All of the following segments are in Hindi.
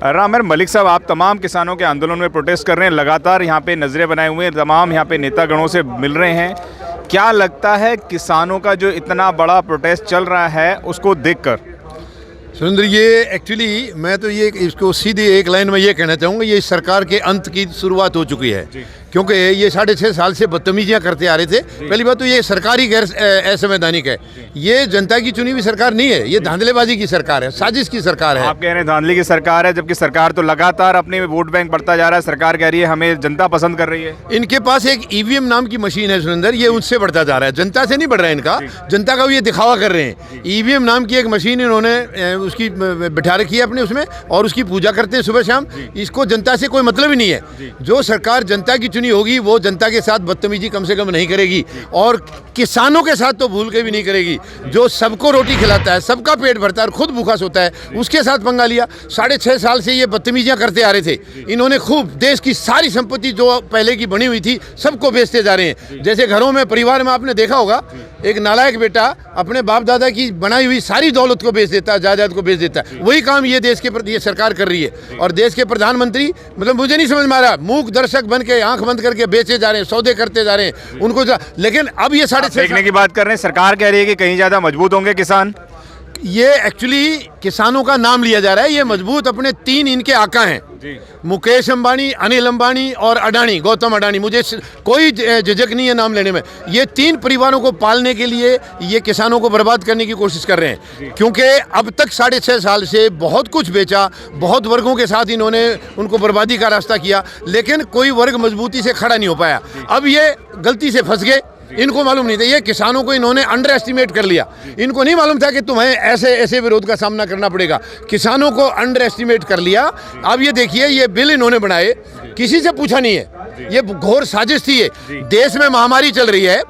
रामर मलिक साहब, आप तमाम किसानों के आंदोलन में प्रोटेस्ट कर रहे हैं, लगातार यहाँ पे नजरें बनाए हुए हैं, तमाम यहाँ पे नेतागणों से मिल रहे हैं। क्या लगता है किसानों का जो इतना बड़ा प्रोटेस्ट चल रहा है उसको देखकर? सुरेंद्र, ये एक्चुअली मैं तो ये इसको सीधी एक लाइन में ये कहना चाहूँगा, ये सरकार के अंत की शुरुआत हो चुकी है, क्योंकि ये 6.5 साल से बदतमीजियाँ करते आ रहे थे। पहली बात तो ये सरकारी गैर असंवैधानिक है, ये जनता की चुनी हुई सरकार नहीं है, ये धांधलेबाजी की सरकार है, साजिश की सरकार है। आप कह रहे हैं धांधली की सरकार है, जबकि सरकार तो लगातार अपने वोट बैंक बढ़ता जा रहा है। सरकार कह रही है हमें जनता पसंद कर रही है। इनके पास एक ईवीएम नाम की मशीन है सुरेंद्र, ये उससे बढ़ता जा रहा है, जनता से नहीं बढ़ रहा है इनका, जनता का ये दिखावा कर रहे हैं। ईवीएम नाम की एक मशीन इन्होंने उसकी बिठा रखी है अपने उसमें, और उसकी पूजा करते हैं सुबह शाम। इसको जनता से कोई मतलब ही नहीं है। जो सरकार जनता की चुनी होगी वो जनता के साथ बदतमीजी कम से कम नहीं करेगी, और किसानों के साथ तो भूल के भी नहीं करेगी। जो सबको रोटी खिलाता है, सबका पेट भरता है और खुद भूखा सोता है, उसके साथ पंगा लिया। 6.5 साल से ये बदतमीजियां करते आ रहे थे। इन्होंने खूब देश की सारी संपत्ति जो पहले की बनी हुई थी सबको बेचते जा रहे हैं। जैसे घरों में, परिवार में आपने देखा होगा, एक नालायक बेटा अपने बाप दादा की बनाई हुई सारी दौलत को बेच देता है, जायदाद को बेच देता है। वही काम ये देश के ये सरकार कर रही है। और देश के प्रधानमंत्री, मतलब मुझे नहीं समझ में आ रहा, मूक दर्शक बन के आंख बंद करके बेचे जा रहे हैं, सौदे करते जा रहे हैं उनको। लेकिन अब ये 6.5 की बात कर रहे हैं, सरकार कह रही है कि कहीं ज्यादा मजबूत होंगे किसान। ये एक्चुअली किसानों का नाम लिया जा रहा है। ये मजबूत अपने 3 इनके आका हैं, मुकेश अंबानी, अनिल अंबानी और अडानी, गौतम अडानी। मुझे कोई झिझक नहीं है नाम लेने में। ये 3 परिवारों को पालने के लिए ये किसानों को बर्बाद करने की कोशिश कर रहे हैं, क्योंकि अब तक 6.5 साल से बहुत कुछ बेचा, बहुत वर्गों के साथ इन्होंने उनको बर्बादी का रास्ता किया, लेकिन कोई वर्ग मजबूती से खड़ा नहीं हो पाया। अब ये गलती से फंस गए, इनको मालूम नहीं था। ये किसानों को इन्होंने अंडर एस्टिमेट कर लिया। इनको नहीं मालूम था कि तुम्हें ऐसे ऐसे विरोध का सामना करना पड़ेगा। किसानों को अंडर एस्टिमेट कर लिया। अब ये देखिए, ये बिल इन्होंने बनाए, किसी से पूछा नहीं है, ये घोर साजिश थी। ये देश में महामारी चल रही है,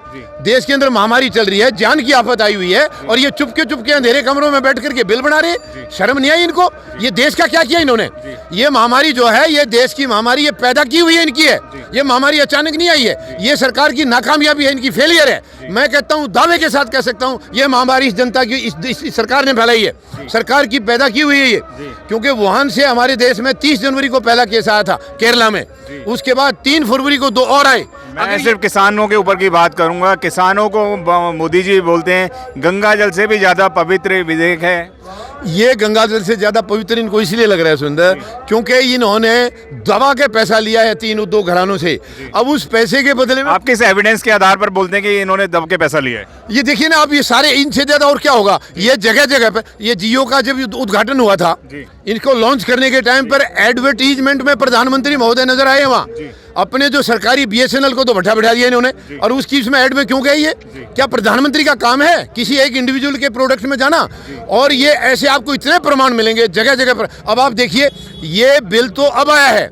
देश के अंदर महामारी चल रही है, जान की आफत आई हुई है, और ये चुपके अंधेरे कमरों में बैठ करके बिल बना रहे। शर्म नहीं आई इनको? ये देश का क्या किया इन्होंने? ये महामारी जो है, ये देश की महामारी, ये पैदा की हुई है इनकी है। ये महामारी अचानक नहीं आई है, ये सरकार की नाकामयाबी है, इनकी फेलियर है। मैं कहता हूं, दावे के साथ कह सकता हूं, ये महामारी इस जनता की, इस सरकार ने फैलाई है, सरकार की पैदा की हुई है ये। क्योंकि वुहान से हमारे देश में 30 जनवरी को पहला केस आया था केरला में, उसके बाद 3 फरवरी को 2 और आए। मैं सिर्फ किसानों के ऊपर की बात करूंगा। किसानों को मोदी जी बोलते हैं गंगा जल से भी ज्यादा पवित्र विधेयक है। ये गंगा जल से ज्यादा पवित्र इनको इसलिए लग रहा है सुंदर, क्योंकि इन्होंने दबा के पैसा लिया है 3 घरानों से। अब उस पैसे के बदले में, आप किस एविडेंस के आधार पर बोलते हैं कि इन्होंने दब के पैसा लिया है? ये देखिए ना, अब ये सारे इनसे ज्यादा और क्या होगा। ये जगह जगह पे, ये जियो का जब उद्घाटन हुआ था, इनको लॉन्च करने के टाइम पर एडवर्टीजमेंट में प्रधानमंत्री महोदय नजर आए वहाँ। अपने जो सरकारी BSNL को तो बैठा दिया इन्होंने, और उसकी इसमें ऐड में क्यों गई? ये क्या प्रधानमंत्री का काम है किसी एक इंडिविजुअल के प्रोडक्ट में जाना? और ये ऐसे आपको इतने प्रमाण मिलेंगे जगह जगह पर। अब आप देखिए, ये बिल तो अब आया है,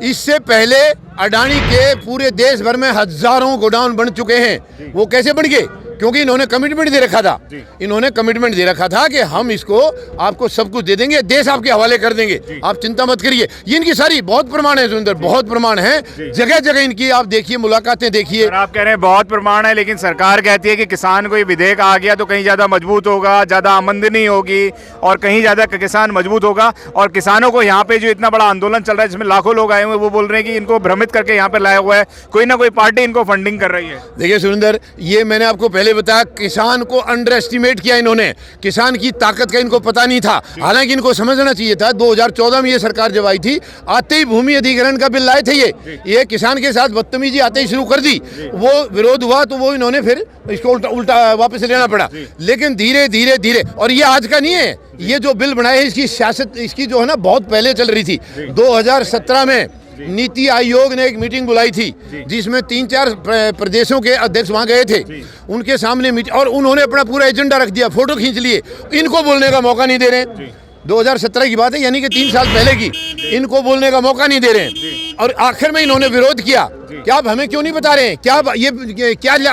इससे पहले अडानी के पूरे देश भर में हजारों गोडाउन बन चुके हैं। वो कैसे बन गए? क्योंकि इन्होंने कमिटमेंट दे रखा था। इन्होंने कमिटमेंट दे रखा था कि हम इसको आपको सब कुछ दे देंगे, देश आपके हवाले कर देंगे, आप चिंता मत करिए। ये इनकी सारी बहुत प्रमाण है सुंदर, बहुत प्रमाण है, जगह जगह इनकी आप देखिए, मुलाकातें देखिए। आप कह रहे हैं बहुत प्रमाण है, लेकिन सरकार कहती है कि किसान को ये विधेयक आ गया तो कहीं ज्यादा मजबूत होगा, ज्यादा आमदनी होगी और कहीं ज्यादा किसान मजबूत होगा। और किसानों को यहाँ पे जो इतना बड़ा आंदोलन चल रहा है जिसमें लाखों लोग आए हुए हैं, वो बोल रहे हैं कि इनको भ्रमित करके यहाँ पे लाया हुआ है, कोई ना कोई पार्टी इनको फंडिंग कर रही है। देखिए सुरेंद्र, ये मैंने आपको पहले बताया, किसान को अंडर एस्टिमेट किया इन्होंने। किसान की ताकत का इनको पता नहीं था। हालांकि इनको समझना चाहिए था। 2014 में ये सरकार जब आई थी, आते ही भूमि अधिग्रहण का बिल लाए थे। ये किसान के साथ बदतमीजी आते ही शुरू कर दी। वो विरोध हुआ तो वो इन्होंने फिर इसको उल्टा वापस लेना पड़ा। लेकिन धीरे धीरे, और ये आज का नहीं है, ये जो बिल बनाए, इसकी सियासत, इसकी जो है ना, बहुत पहले चल रही थी। 2017 में नीति आयोग ने एक मीटिंग बुलाई थी, जिसमें 3-4 प्रदेशों के अध्यक्ष वहां गए थे। उनके सामने मीटिंग, और उन्होंने अपना पूरा एजेंडा रख दिया, फोटो खींच लिए। इनको बोलने का मौका नहीं दे रहे। 2017 की बात है, यानी कि 3 साल पहले की। इनको बोलने का मौका नहीं दे रहे हैं, और आखिर में इन्होंने विरोध किया कि आप हमें क्यों नहीं बता रहे हैं, क्या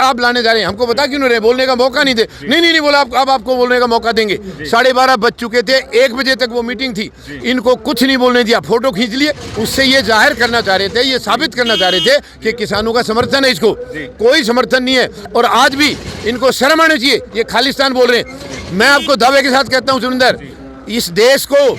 आप लाने जा रहे हैं, हमको बता क्यों नहीं रहे, बोलने का मौका नहीं दे। नहीं बोला, अब आपको बोलने का मौका देंगे। 12:30 बज चुके थे, 1 बजे तक वो मीटिंग थी, इनको कुछ नहीं बोलने दिया, फोटो खींच लिए। उससे ये जाहिर करना चाह रहे थे, ये साबित करना चाह रहे थे कि किसानों का समर्थन है। इसको कोई समर्थन नहीं है, और आज भी इनको शर्म आनी चाहिए, ये खालिस्तान बोल रहे हैं। मैं आपको दावे के साथ कहता हूँ सुरेंद्र, इस देश को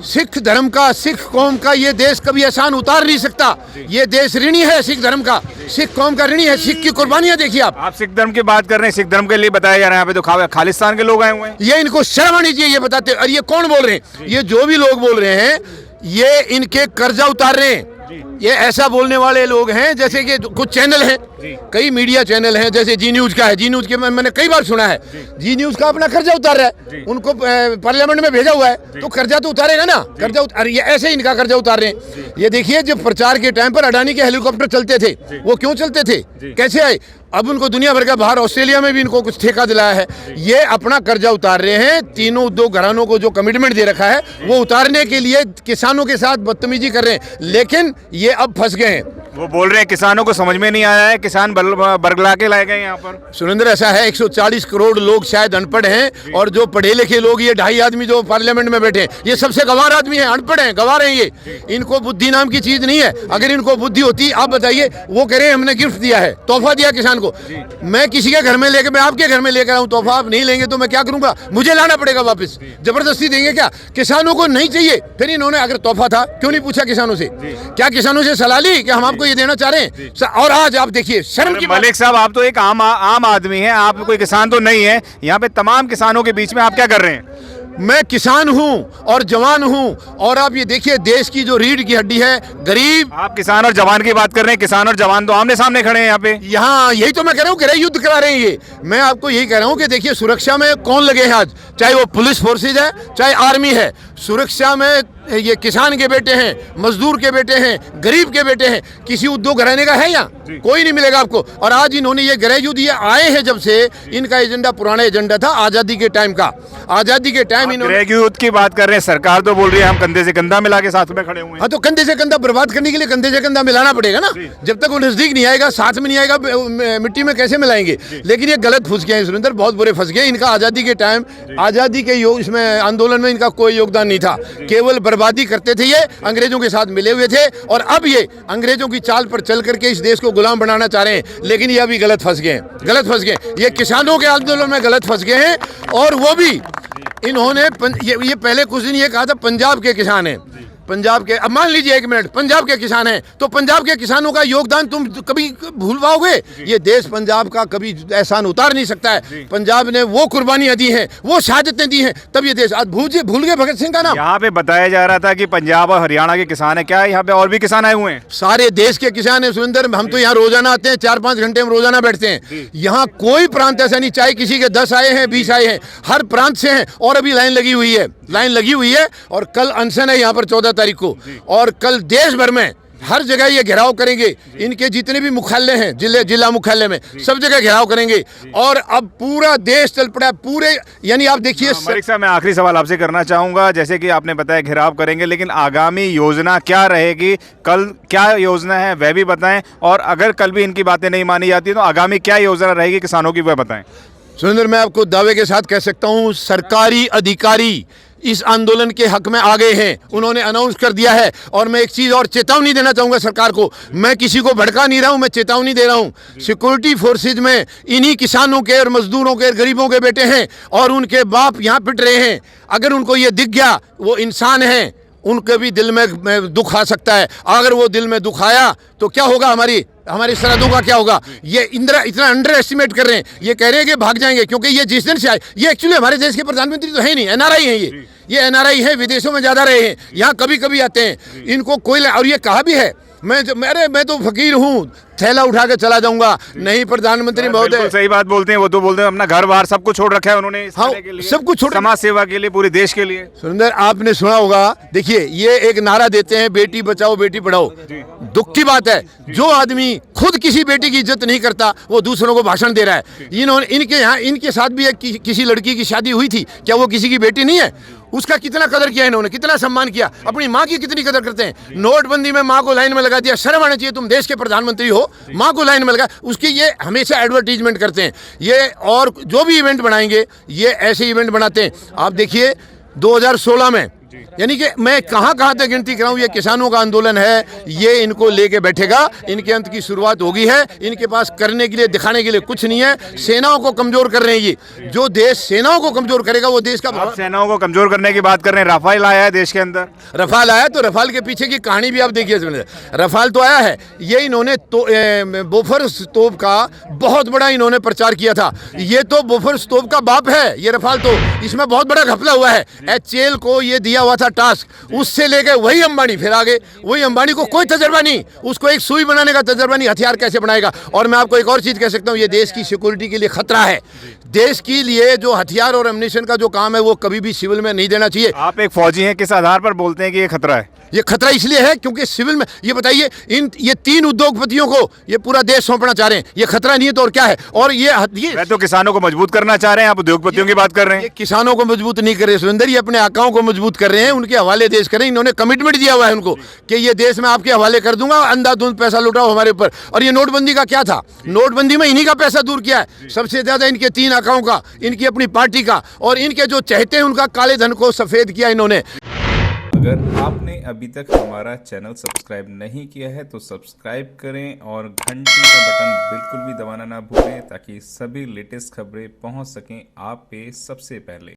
सिख धर्म का, सिख कौम का ये देश कभी एहसान उतार नहीं सकता। ये देश ऋणी है सिख धर्म का, सिख कौम का ऋणी है। सिख की कुर्बानियां देखिए आप सिख धर्म की बात कर रहे हैं, सिख धर्म के लिए बताया जा रहा है यहाँ पे तो खालिस्तान के लोग आए हुए हैं। ये इनको शर्म आनी चाहिए ये बताते। और ये कौन बोल रहे हैं? ये जो भी लोग बोल रहे हैं ये इनके कर्जा उतार रहे हैं। ये ऐसा बोलने वाले लोग हैं जैसे कि कुछ चैनल हैं, कई मीडिया चैनल हैं, जैसे जी न्यूज का है। जी न्यूज के मैंने कई बार सुना है, जी न्यूज का अपना कर्जा उतार रहा है, उनको पार्लियामेंट में भेजा हुआ है तो कर्जा तो उतारेगा ना। कर्जा उतार, ये ऐसे इनका कर्जा उतार रहे हैं। ये देखिए जब प्रचार के टाइम पर अडानी के हेलीकॉप्टर चलते थे, वो क्यों चलते थे, कैसे आए? अब उनको दुनिया भर का बाहर ऑस्ट्रेलिया में भी इनको कुछ ठेका दिलाया है। ये अपना कर्जा उतार रहे हैं। तीनों उद्योग घरानों को जो कमिटमेंट दे रखा है वो उतारने के लिए किसानों के साथ बदतमीजी कर रहे हैं, लेकिन ये अब फंस गए हैं। वो बोल रहे हैं किसानों को समझ में नहीं आया है, किसान बरगला के लाए गए यहाँ पर। सुरेंद्र ऐसा है 140 करोड़ लोग शायद अनपढ़ हैं, और जो पढ़े लिखे लोग, ये 2.5 आदमी जो पार्लियामेंट में बैठे हैं, ये सबसे गवार आदमी हैं, अनपढ़ हैं, गवार हैं ये। इनको बुद्धि नाम की चीज नहीं है। अगर इनको बुद्धि होती, आप बताइए, वो कह रहे हैं हमने गिफ्ट दिया है, तोहफा दिया किसान को। मैं किसी के घर में लेकर, मैं आपके घर में लेकर आऊं तोहफा, आप नहीं लेंगे तो मैं क्या करूंगा? मुझे लाना पड़ेगा वापस, जबरदस्ती देंगे क्या? किसानों को नहीं चाहिए। फिर इन्होंने अगर तोहफा था क्यों नहीं पूछा किसानों से? क्या किसानों से सलाह ली कि हम आपको ये देना चाह रहे हैं? और आज आप देखिए शर्म की बात। मलिक साहब, आप तो एक आम आदमी हैं, आप कोई किसान तो नहीं है। यहाँ पे तमाम किसानों के बीच में आप क्या कर रहे हैं? मैं किसान हूं और जवान हूं, और आप ये देखिए देश की जो रीढ़ की हड्डी है, गरीब। आप किसान और जवान की बात कर रहे हैं, किसान और जवान तो आमने सामने खड़े हैं यहाँ पे। यहाँ यही तो मैं कह रहा हूँ, गृह युद्ध करा रहे हैं ये। मैं आपको यही कह रहा हूँ कि देखिए सुरक्षा में कौन लगे हैं आज, चाहे वो पुलिस फोर्सेज है, चाहे आर्मी है। सुरक्षा में ये किसान के बेटे हैं, मजदूर के बेटे हैं, गरीब के बेटे हैं। किसी उद्योग घराने का है यहाँ? कोई नहीं मिलेगा आपको। और आज इन्होंने ये गृह युद्ध, ये आए हैं जब से, इनका एजेंडा पुराना एजेंडा था आजादी के टाइम का। आजादी के टाइम इन्होंने गृह युद्ध की बात कर रहे हैं, सरकार तो बोल रही है हम कंधे से कंधा मिला के साथ में खड़े हुए हैं। हाँ, तो कंधे से कंधा बर्बाद करने के लिए कंधे से कंधा मिलाना पड़ेगा ना। जब तक वो नजदीक नहीं आएगा, साथ में नहीं आएगा, मिट्टी में कैसे मिलाएंगे? लेकिन ये गलत फंस गए हैं सुरेंद्र, बहुत बुरे फंस गए। इनका आजादी के टाइम, आजादी के इसमें आंदोलन में इनका कोई योगदान नहीं था, केवल बर्बादी करते थे। ये अंग्रेजों के साथ मिले हुए थे, और अब ये अंग्रेजों की चाल पर चल करके इस देश को गुलाम बनाना चाह रहे हैं। लेकिन ये अभी गलत फंस गए हैं, गलत फंस गए। ये किसानों के आंदोलन में गलत फंस गए हैं, और वो भी इन्होंने ये पहले कुछ दिन ये कहा था पंजाब के किसान हैं, पंजाब के। अब मान लीजिए 1 मिनट, पंजाब के किसान हैं, तो पंजाब के किसानों का योगदान तुम कभी भूल पाओगे? ये देश पंजाब का कभी एहसान उतार नहीं सकता है। पंजाब ने वो कुर्बानियां दी हैं, वो शहादतें दी हैं, तब ये देश आज भूल गए भगत सिंह का नाम। यहाँ पे बताया जा रहा था कि पंजाब और हरियाणा के किसान है, क्या यहाँ पे और भी किसान आए हुए हैं? सारे देश के किसान हैं सुरेंद्र। हम तो यहाँ रोजाना आते हैं, 4-5 घंटे हम रोजाना बैठते हैं। यहाँ कोई प्रांत ऐसा नहीं, चाहे किसी के 10 आए हैं, 20 आए हैं, हर प्रांत से हैं। और अभी लाइन लगी हुई है, लाइन लगी हुई है। और कल अनशन है यहाँ पर 14 तारीख को, और कल देश भर में हर जगह ये घेराव करेंगे। इनके जितने भी मुख्यालय हैं, जिला मुख्यालय में, सब जगह घेराव करेंगे। और अब पूरा देश चल पड़ा, पूरे, यानी आप देखिए। मलिक साहब, मैं आखिरी सवाल आपसे करना चाहूंगा। जैसे कि आपने बताया घेराव करेंगे, लेकिन आगामी योजना क्या रहेगी? कल क्या योजना है वह भी बताएं, और अगर कल भी इनकी बातें नहीं मानी जाती तो आगामी क्या योजना रहेगी किसानों की, वह बताएं। सुरेंद्र, मैं आपको दावे के साथ कह सकता हूँ, सरकारी अधिकारी इस आंदोलन के हक में आ गए हैं। उन्होंने अनाउंस कर दिया है। और मैं एक चीज़ और चेतावनी देना चाहूँगा सरकार को। मैं किसी को भड़का नहीं रहा हूँ, मैं चेतावनी दे रहा हूँ। सिक्योरिटी फोर्सेज में इन्हीं किसानों के और मजदूरों के, गरीबों के बेटे हैं, और उनके बाप यहाँ पिट रहे हैं। अगर उनको ये दिख गया, वो इंसान हैं, उनके भी दिल में दुख आ सकता है। अगर वो दिल में दुख आया तो क्या होगा? हमारी सरहदों का क्या होगा? ये इतना अंडर एस्टिमेट कर रहे हैं। ये कह रहे हैं कि भाग जाएंगे, क्योंकि ये जिस दिन से आए, ये एक्चुअली हमारे देश के प्रधानमंत्री तो है नहीं, एनआरआई हैं ये एनआरआई है, विदेशों में ज़्यादा रहे हैं, यहाँ कभी कभी आते हैं। इनको कोई, और ये कहा भी है, मैं तो फकीर हूँ, थैला उठा के चला जाऊंगा। नहीं, प्रधानमंत्री महोदय सही बात बोलते हैं। वो तो बोलते हैं अपना घर बार सब कुछ छोड़ रखा है उन्होंने, हाँ, सब कुछ छोड़, समाज सेवा के लिए, पूरे देश के लिए। सुरेंद्र, आपने सुना होगा, देखिए ये एक नारा देते हैं, बेटी बचाओ बेटी पढ़ाओ। दुख की बात है, जो आदमी खुद किसी बेटी की इज्जत नहीं करता, वो दूसरों को भाषण दे रहा है। इन्होंने, इनके यहाँ, इनके साथ भी एक किसी लड़की की शादी हुई थी, क्या वो किसी की बेटी नहीं है? उसका कितना कदर किया इन्होंने, कितना सम्मान किया। अपनी माँ की कितनी कदर करते हैं। नोटबंदी में माँ को लाइन में लगा दिया। शर्म आना चाहिए, तुम देश के प्रधानमंत्री हो, माँ को लाइन में लगा। उसकी ये हमेशा एडवर्टीजमेंट करते हैं ये, और जो भी इवेंट बनाएंगे ये ऐसे इवेंट बनाते हैं। आप देखिए 2016 में यानी कि मैं कहाँ कहाँ तक गिनती कराऊं, ये किसानों का आंदोलन है, ये इनको लेके बैठेगा, इनके अंत की शुरुआत हो गई है। इनके पास करने के लिए, दिखाने के लिए कुछ नहीं है। सेनाओं को कमजोर कर रहे हैं ये। जो देश सेनाओं को कमजोर करेगा वो देश का आप सेनाओं को कमजोर करने की बात कर रहे हैं। राफेल आया है देश के अंदर, रफाल आया, तो रफाल के पीछे की कहानी भी आप देखिए। रफाल तो आया है, ये इन्होंने तो बोफोर्स तोप का बहुत बड़ा इन्होंने प्रचार किया था। ये तो बोफोर्स तोप का बाप है ये रफाल, तो इसमें बहुत बड़ा घपला हुआ है। HAL को ये दिया हुआ था टास्क, उससे लेके वही अंबानी, फिर आगे वही अंबानी को कोई तजर्बा नहीं, उसको एक सुई बनाने का तजर्बा नहीं, हथियार कैसे बनाएगा। और मैं आपको एक और चीज कह सकता हूँ, ये देश की सिक्योरिटी के लिए खतरा है। देश के लिए जो हथियार और एम्युनिशन का जो काम है वो कभी भी सिविल में नहीं देना चाहिए। आप एक फौजी हैं, किस आधार पर बोलते हैं कि ये खतरा है? ये खतरा इसलिए है क्योंकि सिविल में, ये बताइए, ये 3 उद्योगपतियों को ये पूरा देश सौंपना चाह रहे हैं, ये खतरा नहीं है तो और क्या है। और ये मैं तो किसानों को मजबूत करना चाह रहे हैं, आप उद्योगपतियों की बात कर रहे हैं। ये किसानों को मजबूत नहीं कर रहे सुरेंद्र, ये अपने आकाओं को मजबूत कर रहे हैं, उनके हवाले देश करें। इन्होंने कमिटमेंट दिया हुआ है उनको कि ये देश में आपके हवाले कर दूंगा, अंधाधुंध पैसा लुटाओ हमारे ऊपर। और ये नोटबंदी का क्या था, नोटबंदी में इन्हीं का पैसा दूर किया है सबसे ज्यादा, इनके 3 आकाओं का, इनकी अपनी पार्टी का, और इनके जो चहेते हैं उनका काले धन को सफेद किया इन्होंने। अगर आपने अभी तक हमारा चैनल सब्सक्राइब नहीं किया है तो सब्सक्राइब करें और घंटी का बटन बिल्कुल भी दबाना ना भूलें ताकि सभी लेटेस्ट खबरें पहुंच सकें आप पे सबसे पहले।